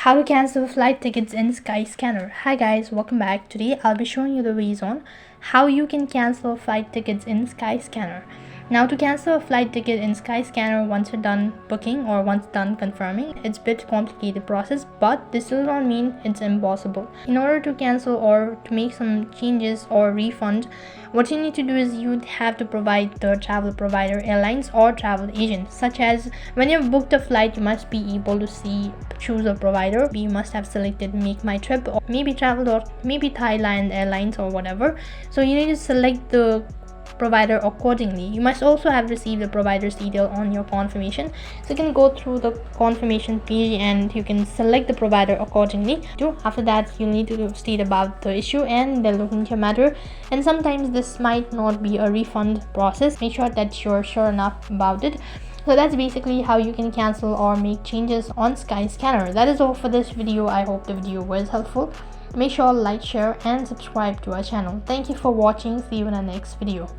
How to cancel flight tickets in Skyscanner. Hi guys, welcome back. Today I'll be showing you the ways on how you can cancel flight tickets in Skyscanner. Now, to cancel a flight ticket in Skyscanner once you're done booking or once done confirming, it's a bit complicated process, but this does not mean it's impossible. In order to cancel or to make some changes or refund, what you need to do is you have to provide the travel provider, airlines or travel agent, such as when you've booked a flight, you must be able to choose a provider. You must have selected Make My Trip or maybe Travel or maybe Thailand Airlines or whatever. So you need to select the provider accordingly. You must also have received the provider's detail on your confirmation, so you can go through the confirmation page and you can select the provider accordingly. After that, you need to state about the issue and they'll look into your matter, and sometimes this might not be a refund process. Make sure that you're sure enough about it. So that's basically how you can cancel or make changes on Skyscanner. That is all for this video. I hope the video was helpful. Make sure to like, share and subscribe to our channel. Thank you for watching. See you in our next video.